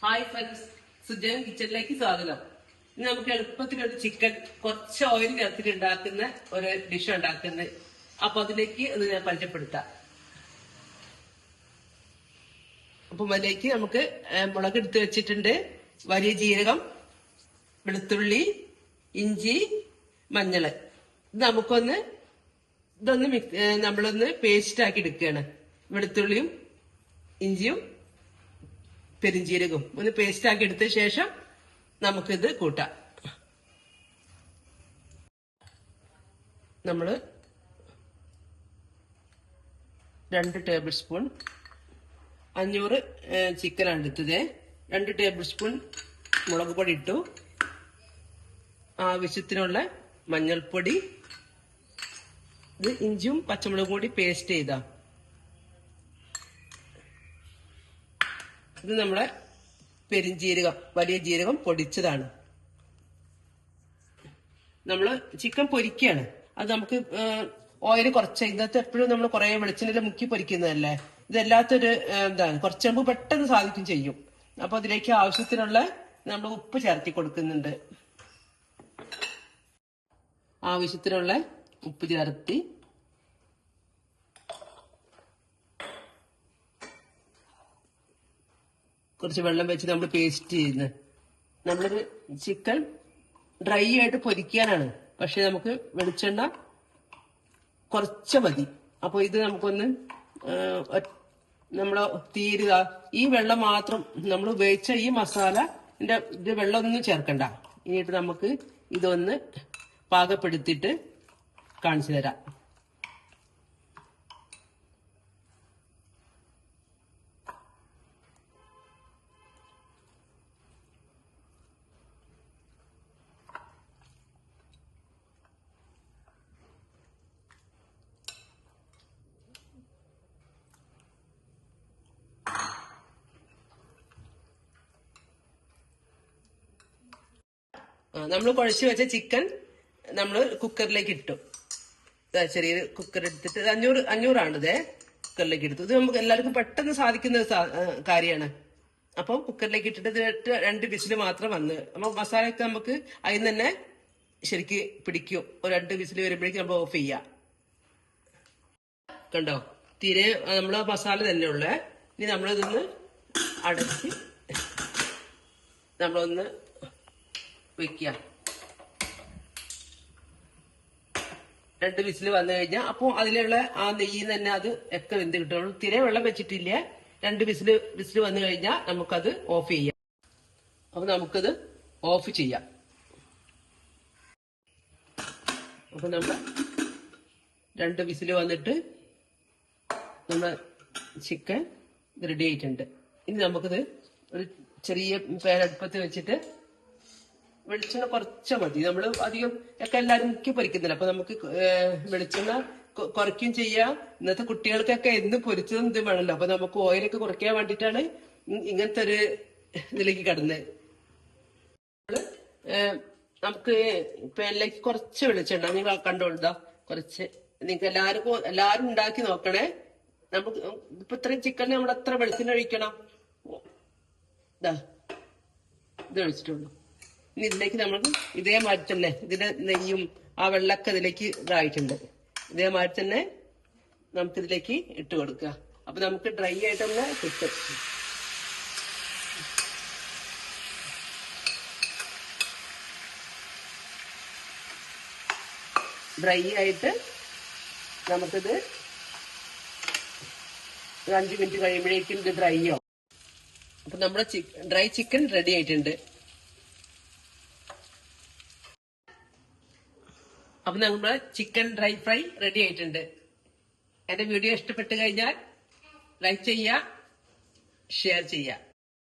Hi friends, Sujan കിച്ചണിലേക്ക് സ്വാഗതം. ഇന്ന് നമുക്ക് എളുപ്പത്തിലൊരു ചിക്കൻ കുറച്ച് ഓയിൽ ചേർത്തിട്ട് ഉണ്ടാക്കുന്ന ഒരു ഡിഷ് ഉണ്ടാക്കുന്നത്. അപ്പൊ അതിലേക്ക് അത് ഞാൻ പരിചയപ്പെടുത്താം. അപ്പൊ അതിലേക്ക് നമുക്ക് മുളക് എടുത്ത് വെച്ചിട്ടുണ്ട്, വലിയ ജീരകം, വെളുത്തുള്ളി, ഇഞ്ചി, മഞ്ഞള്. ഇത് നമുക്കൊന്ന് നമ്മളൊന്ന് പേസ്റ്റ് ആക്കി എടുക്കുകയാണ്. വെളുത്തുള്ളിയും ഇഞ്ചിയും പെരിഞ്ചീരകവും ഒന്ന് പേസ്റ്റ് ആക്കി എടുത്ത ശേഷം നമുക്കിത് കൂട്ടാം. നമ്മള് 2 ടേബിൾ സ്പൂൺ 500 ചിക്കനാണ് എടുത്തത്. 2 ടേബിൾ സ്പൂൺ മുളക് പൊടി ഇട്ടു. ആവശ്യത്തിനുള്ള മഞ്ഞൾപ്പൊടി. ഇത് ഇഞ്ചിയും പച്ചമുളകും കൂടി പേസ്റ്റ് ചെയ്താ. ഇത് നമ്മുടെ പെരിഞ്ജീരകം, വലിയ ജീരകം പൊടിച്ചതാണ്. നമ്മള് ചിക്കൻ പൊരിക്കുകയാണ്. അത് നമുക്ക് ഓയിൽ കുറച്ച്, ഇന്നത്തെ എപ്പോഴും നമ്മൾ കുറെ വെളിച്ചെണ്ണയിൽ മുക്കി പൊരിക്കുന്നതല്ലേ. ഇതല്ലാത്തൊരു എന്താണ്, കുറച്ചാകുമ്പോൾ പെട്ടെന്ന് സാധിക്കും ചെയ്യും. അപ്പൊ അതിലേക്ക് ആവശ്യത്തിനുള്ള നമ്മൾ ഉപ്പ് ചേർത്തി കൊടുക്കുന്നുണ്ട്. ആവശ്യത്തിനുള്ള ഉപ്പ് ചേർത്തി കുറച്ച് വെള്ളം വെച്ച് നമ്മൾ പേസ്റ്റ് ചെയ്യുന്നത്. നമ്മളൊരു ചിക്കൻ ഡ്രൈ ആയിട്ട് പൊരിക്കാനാണ്, പക്ഷെ നമുക്ക് വെളിച്ചെണ്ണ കുറച്ച് മതി. അപ്പൊ ഇത് നമുക്കൊന്ന് നമ്മള് തീരുക. ഈ വെള്ളം മാത്രം നമ്മൾ ഉപയോഗിച്ച ഈ മസാല ഇത് വെള്ളമൊന്നും ചേർക്കണ്ട. ഇനിയിട്ട് നമുക്ക് ഇതൊന്ന് പാകപ്പെടുത്തിയിട്ട് കാണിച്ചു തരാം. നമ്മൾ കുഴച്ച് വെച്ച ചിക്കൻ നമ്മൾ കുക്കറിലേക്ക് ഇട്ടു. ചെറിയൊരു കുക്കർ എടുത്തിട്ട് 500 കുക്കറിലേക്ക് എടുത്തു. ഇത് നമുക്ക് എല്ലാവർക്കും പെട്ടെന്ന് സാധിക്കുന്ന കാര്യമാണ്. അപ്പൊ കുക്കറിലേക്ക് ഇട്ടിട്ട് 2 വിസിൽ മാത്രം വന്ന്, അപ്പൊ മസാലയൊക്കെ നമുക്ക് അതിന് തന്നെ ശരിക്ക് പിടിക്കും. ഒരു 2 വിസിൽ വരുമ്പോഴേക്കും നമ്മൾ ഓഫ് ചെയ്യാം. കണ്ടോ, തീരെ നമ്മള് മസാല തന്നെ ഉള്ളേ. ഇനി നമ്മളിതൊന്ന് അടച്ച് നമ്മളൊന്ന് വെക്കുക. 2 വിസിൽ വന്നു കഴിഞ്ഞാൽ അപ്പൊ അതിലുള്ള ആ നെയ്യിൽ തന്നെ അത് ഒക്കെ വെന്ത് കിട്ടുള്ളൂ. തിരെ വെള്ളം വെച്ചിട്ടില്ല. 2 വിസിൽ വന്നു കഴിഞ്ഞാൽ നമുക്കത് ഓഫ് ചെയ്യാം. അപ്പൊ നമുക്കത് ഓഫ് ചെയ്യാം. അപ്പൊ നമ്മൾ 2 വിസിൽ വന്നിട്ട് നമ്മുടെ ചിക്കൻ റെഡി ആയിട്ടുണ്ട്. ഇനി നമുക്കിത് ഒരു ചെറിയ അടുപ്പത്ത് വെച്ചിട്ട് വെളിച്ചെണ്ണ കുറച്ച് മതി. നമ്മൾ അധികം ഒക്കെ എല്ലാവരും മുക്കി പൊരിക്കുന്നില്ല. അപ്പൊ നമുക്ക് വെളിച്ചെണ്ണ കുറയ്ക്കും ചെയ്യാം. ഇന്നത്തെ കുട്ടികൾക്കൊക്കെ എന്ന് പൊരിച്ചതും ഇത് വേണമല്ലോ. അപ്പൊ നമുക്ക് ഓയിലൊക്കെ കുറയ്ക്കാൻ വേണ്ടിയിട്ടാണ് ഇങ്ങനത്തെ ഒരു ഇതിലേക്ക് കടന്നത്. നമുക്ക് പാനിലേക്ക് കുറച്ച് വെളിച്ചെണ്ണ നിങ്ങൾ കണ്ടോളുതാ. കുറച്ച് നിങ്ങൾക്ക് എല്ലാരും ഉണ്ടാക്കി നോക്കണേ. നമുക്ക് ഇപ്പൊ ഇത്രയും ചിക്കൻ നമ്മൾ എത്ര വെളിച്ചെണ്ണ ഒഴിക്കണം? ഇത് ഒഴിച്ചിട്ടുള്ളൂ. ഇനി ഇതിലേക്ക് നമ്മൾ ഇതേമാതിരി തന്നെ ഇതിന്റെ നെയ്യും ആ വെള്ളമൊക്കെ ഇതിലേക്ക് ഇതായിട്ടുണ്ട്. ഇതേമാതിരി തന്നെ നമുക്കിതിലേക്ക് ഇട്ട് കൊടുക്കുക. അപ്പൊ നമുക്ക് ഡ്രൈ ആയിട്ടൊന്ന് കിട്ടും. ഡ്രൈ ആയിട്ട് നമുക്കിത് 5 മിനിറ്റ് കഴിയുമ്പോഴേക്കും ഇത് ഡ്രൈ ആവും. അപ്പൊ നമ്മുടെ ഡ്രൈ ചിക്കൻ റെഡി ആയിട്ടുണ്ട്. അപ്പൊ നമ്മുടെ ചിക്കൻ ഡ്രൈ ഫ്രൈ റെഡി ആയിട്ടുണ്ട്. എന്റെ വീഡിയോ ഇഷ്ടപ്പെട്ട് കഴിഞ്ഞാൽ ലൈക്ക് ചെയ്യുക, ഷെയർ ചെയ്യുക.